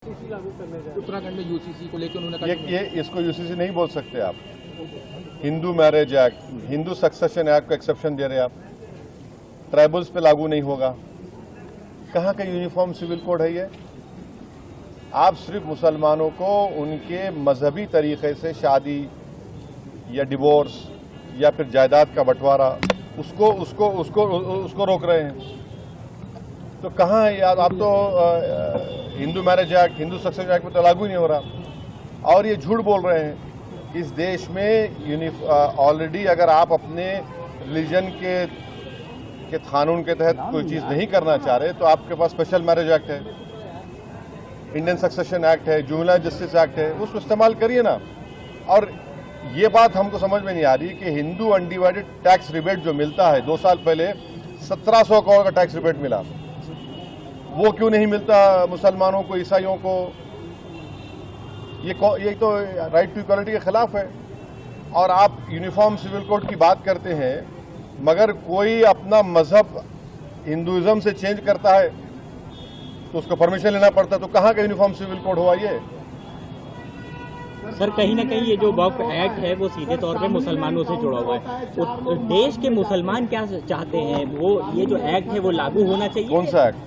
लागू करने जा रहे हैं। उत्तराखंड में यूसीसी को लेकर उन्होंने कहा ये इसको यूसीसी नहीं बोल सकते आप। Hindu marriage act, Hindu succession act को एक्सेप्शन दे रहे आप, ट्राइबल्स पे लागू नहीं होगा। कहाँ का यूनिफॉर्म सिविल कोड है ये? आप सिर्फ मुसलमानों को उनके मजहबी तरीके से शादी या डिवोर्स या फिर जायदाद का बंटवारा उसको रोक रहे हैं। तो कहाँ है यार? आप तो Hindu marriage act, Hindu succession act में तो लागू ही नहीं हो रहा। और ये झूठ बोल रहे हैं। इस देश में ऑलरेडी अगर आप अपने रिलीजन के कानून के तहत कोई चीज़ नहीं करना चाह रहे तो आपके पास स्पेशल मैरिज एक्ट है, इंडियन सक्सेशन एक्ट है, जुवेनाइल जस्टिस एक्ट है, उसको इस्तेमाल करिए ना। और ये बात हमको समझ में नहीं आ रही कि हिंदू अनडिवाइडेड टैक्स रिबेट जो मिलता है, 2 साल पहले 1700 करोड़ का टैक्स रिबेट मिला, वो क्यों नहीं मिलता मुसलमानों को, ईसाइयों को? ये तो राइट टू इक्वालिटी के खिलाफ है। और आप यूनिफॉर्म सिविल कोड की बात करते हैं, मगर कोई अपना मजहब हिंदुइज्म से चेंज करता है तो उसको परमिशन लेना पड़ता है। तो कहाँ का यूनिफॉर्म सिविल कोड हुआ ये? सर कहीं ना कहीं ये जो वक्फ एक्ट है वो सीधे तौर पे मुसलमानों से जुड़ा हुआ है। देश के मुसलमान क्या चाहते हैं? वो ये जो एक्ट है वो लागू होना चाहिए। कौन सा एक्ट?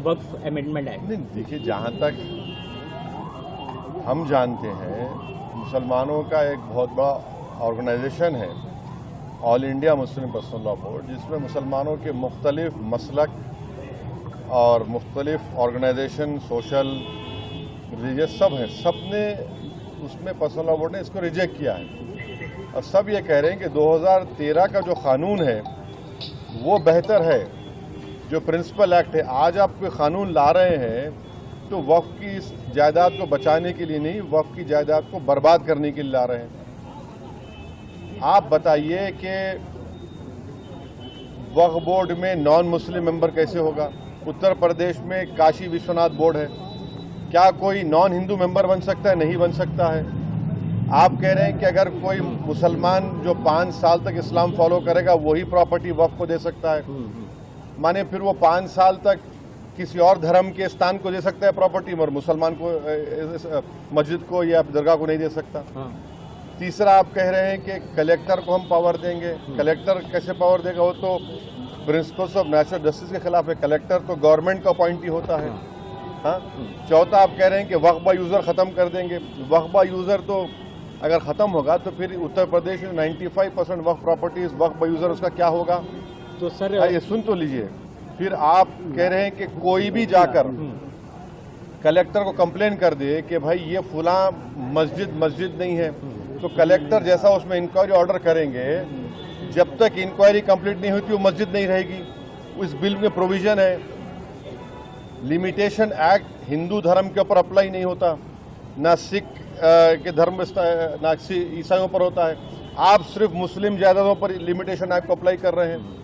वक्फ अमेंडमेंट एक्ट। नहीं, देखिए, जहाँ तक हम जानते हैं, मुसलमानों का एक बहुत बड़ा ऑर्गेनाइजेशन है, all India Muslim personal law board, जिसमें मुसलमानों के मुख्तलिफ मसलक और मुख्तलिफ ऑर्गेनाइजेशन, सोशल, रिलीजियस सब हैं। सब ने उसमें पर्सनल लॉ बोर्ड ने इसको रिजेक्ट किया है। और सब ये कह रहे हैं कि 2013 का जो कानून है वो बेहतर है, जो प्रिंसिपल एक्ट है। आज आप कोई कानून ला रहे हैं तो वक्फ की जायदाद को बचाने के लिए नहीं, वक्फ की जायदाद को बर्बाद करने के लिए ला रहे हैं। आप बताइए कि वक्फ बोर्ड में नॉन मुस्लिम मेंबर कैसे होगा? उत्तर प्रदेश में काशी विश्वनाथ बोर्ड है, क्या कोई नॉन हिंदू मेंबर बन सकता है? नहीं बन सकता है। आप कह रहे हैं कि अगर कोई मुसलमान जो 5 साल तक इस्लाम फॉलो करेगा वही प्रॉपर्टी वक्फ को दे सकता है। माने फिर वो 5 साल तक किसी और धर्म के स्थान को दे सकता है प्रॉपर्टी, मगर मुसलमान को, मस्जिद को या दरगाह को नहीं दे सकता। तीसरा, आप कह रहे हैं कि कलेक्टर को हम पावर देंगे। कलेक्टर कैसे पावर देगा? वो तो प्रिंसिपल्स ऑफ नेचुरल जस्टिस के खिलाफ है। कलेक्टर तो गवर्नमेंट का अपॉइंटी होता है। हाँ। चौथा, आप कह रहे हैं कि वक्फ बाय यूजर खत्म कर देंगे। वक्फ बाय यूजर तो अगर खत्म होगा तो फिर उत्तर प्रदेश में 95% वक्फ प्रॉपर्टीज वक्फ बाय यूजर, उसका क्या होगा? तो सर ये सुन तो लीजिए। फिर आप कह रहे हैं कि कोई भी जाकर कलेक्टर को कंप्लेन कर दे कि भाई ये फुला मस्जिद नहीं है, तो कलेक्टर जैसा उसमें इंक्वायरी ऑर्डर करेंगे, जब तक इंक्वायरी कंप्लीट नहीं होती वो मस्जिद नहीं रहेगी। उस बिल में प्रोविजन है, लिमिटेशन एक्ट हिंदू धर्म के ऊपर अप्लाई नहीं होता, ना सिख के धर्म, ना ईसाइयों पर होता है। आप सिर्फ मुस्लिम जायदादों पर लिमिटेशन एक्ट को अप्लाई कर रहे हैं।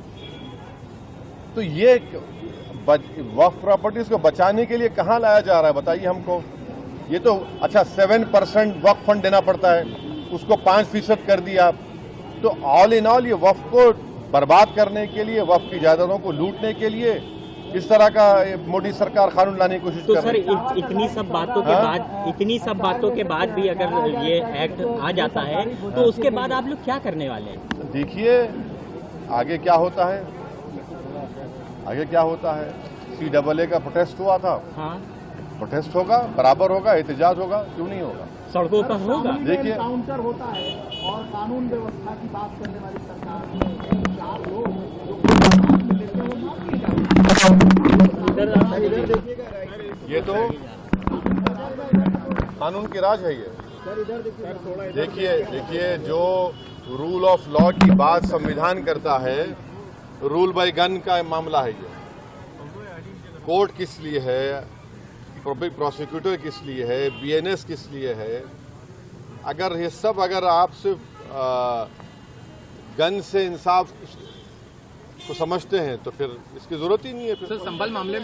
तो ये वक्फ प्रॉपर्टीज को बचाने के लिए कहाँ लाया जा रहा है बताइए हमको? ये तो अच्छा 7% वक्फ फंड देना पड़ता है, उसको 5% कर दिया आप। तो ऑल इन ऑल ये वक्फ को बर्बाद करने के लिए, वक्फ की जायदादों को लूटने के लिए इस तरह का मोदी सरकार कानून लाने की कोशिश कर रही है। तो सर इतनी सब बातों के बाद भी अगर ये एक्ट आ जाता है तो उसके बाद आप लोग क्या करने वाले हैं? देखिए आगे क्या होता है। CAA का प्रोटेस्ट हुआ था। हाँ। प्रोटेस्ट होगा, बराबर होगा, एहतजाज होगा, क्यों नहीं होगा? सड़कों पर होगा। देखिए, काउंटर होता है और कानून व्यवस्था की बात करने वाली सरकार में 4 लोग ये तो कानून की राज है। ये देखिए जो रूल ऑफ लॉ की बात संविधान करता है, रूल बाय गन का मामला है। ये कोर्ट किस लिए है, पब्लिक प्रोसिक्यूटर किस लिए है, BNS किस लिए है? अगर ये सब अगर आप सिर्फ गन से इंसाफ को समझते हैं तो फिर इसकी जरूरत ही नहीं है। फिर संभल मामले